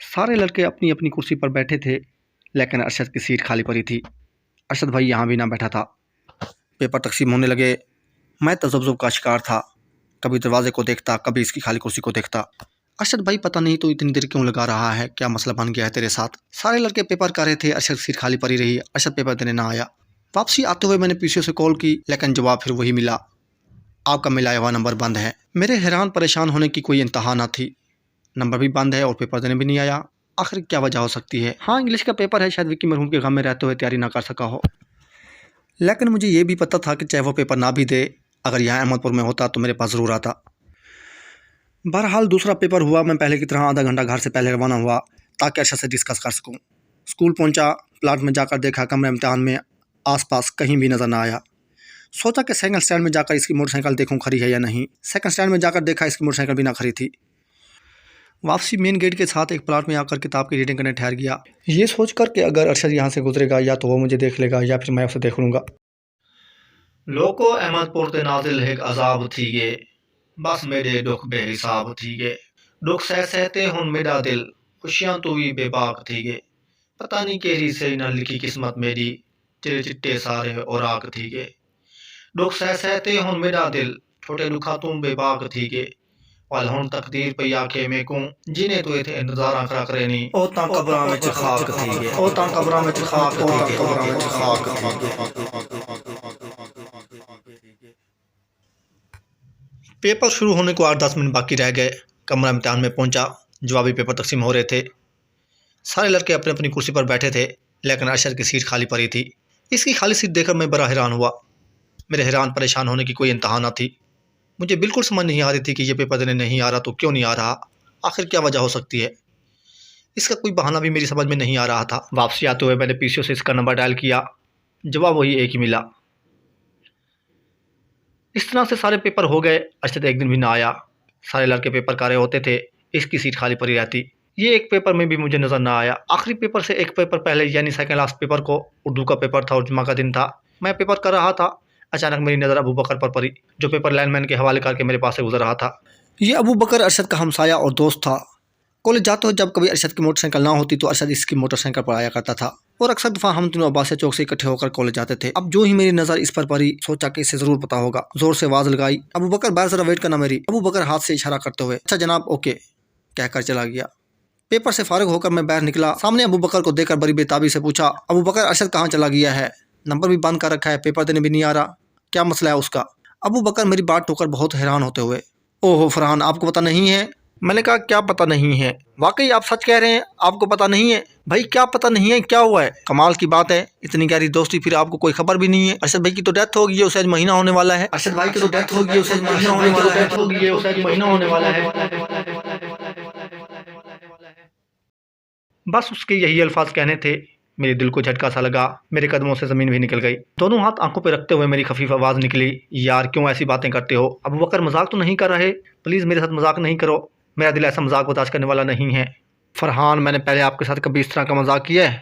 सारे लड़के अपनी अपनी कुर्सी पर बैठे थे, लेकिन अरशद की सीट खाली पड़ी थी। अरशद भाई यहाँ भी ना बैठा था। पेपर तकसीम होने लगे। मैं तज़ब्ज़ुब का शिकार था। कभी दरवाजे को देखता, कभी इसकी खाली कुर्सी को देखता। अरशद भाई पता नहीं तो इतनी देर क्यों लगा रहा है, क्या मसला बन गया है तेरे साथ? सारे लड़के पेपर कर रहे थे, अरशद सीट खाली पड़ी रही। अरशद पेपर देने ना आया। वापसी आते हुए मैंने पीछे से कॉल की, लेकिन जवाब फिर वही मिला, आपका मिलाया हुआ नंबर बंद है। मेरे हैरान परेशान होने की कोई इंतहा ना थी। नंबर भी बंद है और पेपर देने भी नहीं आया। आखिर क्या वजह हो सकती है? हाँ, इंग्लिश का पेपर है, शायद विक्की मरहूम के गम में रहते हुए तैयारी ना कर सका हो। लेकिन मुझे ये भी पता था कि चाहे वो पेपर ना भी दे, अगर यहाँ अहमदपुर में होता तो मेरे पास ज़रूर आता। बहरहाल दूसरा पेपर हुआ। मैं पहले की तरह आधा घंटा घर से पहले रवाना हुआ ताकि अरशद से डिस्कस कर सकूँ। स्कूल पहुँचा, प्लाट में जाकर देखा, कमरे इम्तिहान में आसपास कहीं भी नज़र ना आया। सोचा कि सेकंड स्टैंड में जाकर इसकी मोटरसाइकिल देखूँ खड़ी है या नहीं। सेकंड स्टैंड में जाकर देखा, इसकी मोटरसाइकिल भी ना खड़ी थी। वापसी मेन गेट के साथ एक प्लाट में आकर किताब की रीडिंग करने ठहर गया, ये सोच कर कि अगर अरशद यहाँ से गुजरेगा या तो वो मुझे देख लेगा या फिर मैं उसे देख लूँगा। लोको अहमदपुर ते नाजिल एक अजाब थी गे, बस मेरे दुख बेहिसाब थी गे। दुख सह सहते हुन मेरा दिल, खुशियां तो भी बेबाक थी गे। पता नहीं केरी से न लिखी किस्मत मेरी, तेरे चिट्टे सारे औराक थी गे। दुख सह सहते हुन मेरा दिल, छोटे दुखा तुम बेबाक थी गे। वाल हुन तकदीर पे आके मैं को जिने तो इथे इंतजारा करा करे नी ओ ता कब्रां विच खाक थी गे, ओ ता कब्रां विच खाक थी गे, कब्रां विच खाक थी गे। पेपर शुरू होने को 8-10 मिनट बाकी रह गए। कमरा इम्तिहान में पहुंचा, जवाबी पेपर तकसीम हो रहे थे। सारे लड़के अपनी अपनी कुर्सी पर बैठे थे, लेकिन अरशद की सीट खाली पड़ी थी। इसकी खाली सीट देखकर मैं बड़ा हैरान हुआ। मेरे हैरान परेशान होने की कोई इंतहा ना थी। मुझे बिल्कुल समझ नहीं आ रही थी कि ये पेपर देने नहीं आ रहा तो क्यों नहीं आ रहा, आखिर क्या वजह हो सकती है। इसका कोई बहाना भी मेरी समझ में नहीं आ रहा था। वापसी आते हुए मैंने पीसीओ से इसका नंबर डायल किया, जवाब वही एक ही मिला। इस तरह से सारे पेपर हो गए। अरशद एक दिन भी ना आया। सारे लड़के पेपर कर रहे होते थे, इसकी सीट खाली पड़ी रहती। ये एक पेपर में भी मुझे नज़र ना आया। आखिरी पेपर से एक पेपर पहले, यानी सेकंड लास्ट पेपर को, उर्दू का पेपर था और जुमा का दिन था। मैं पेपर कर रहा था, अचानक मेरी नज़र अबू बकर पर पड़ी, जो पेपर लाइनमैन के हवाले करके मेरे पास से गुजर रहा था। ये अबू बकर अरशद का हमसाया और दोस्त था। कॉलेज जाते हुए जब कभी अरशद की मोटरसाइकिल ना होती तो अरशद इसकी मोटरसाइकिल पर आया करता था, और अक्सर दफ़ा हम तीनों अब्बासिया चौक से इकट्ठे होकर कॉलेज जाते थे। अब जो ही मेरी नज़र इस पर पड़ी, सोचा कि इसे ज़रूर पता होगा। जोर से आवाज़ लगाई, अबू बकर बाहर ज़रा वेट करना मेरी। अबू बकर हाथ से इशारा करते हुए अच्छा जनाब, ओके कहकर चला गया। पेपर से फारिग होकर मैं बाहर निकला। सामने अबू बकर को देखकर बड़ी बेताबी से पूछा, अबू बकर अरशद कहाँ चला गया है? नंबर भी बंद कर रखा है, पेपर देने भी नहीं आ रहा, क्या मसला है उसका? अबू बकर मेरी बात टोकर बहुत हैरान होते हुए, ओहो फरहान, आपको पता नहीं है? मैंने कहा क्या पता नहीं है? वाकई आप सच कह रहे हैं, आपको पता नहीं है? भाई क्या पता नहीं है, क्या हुआ है? कमाल की बात है, इतनी गहरी दोस्ती फिर आपको कोई खबर भी नहीं है। अरशद भाई की तो डेथ हो गई है, उसे आज महीना होने वाला है। अरशद भाई की तो डेथ हो गई है, उसे आज महीना होने वाला है। डेथ हो गई है, उसे आज महीना होने वाला है। बस उसके यही अल्फाज कहने थे। मेरे दिल को झटका सा लगा, मेरे कदमों से ज़मीन भी निकल गई। दोनों हाथ आंखों पे रखते हुए मेरी खफीफ आवाज़ निकली, यार क्यों ऐसी बातें करते हो? अबू बकर मजाक तो नहीं कर रहे? प्लीज़ मेरे साथ मजाक नहीं करो, मेरा दिल ऐसा मजाक बर्दाश्त करने वाला नहीं है। फरहान, मैंने पहले आपके साथ कभी इस तरह का मजाक किया है?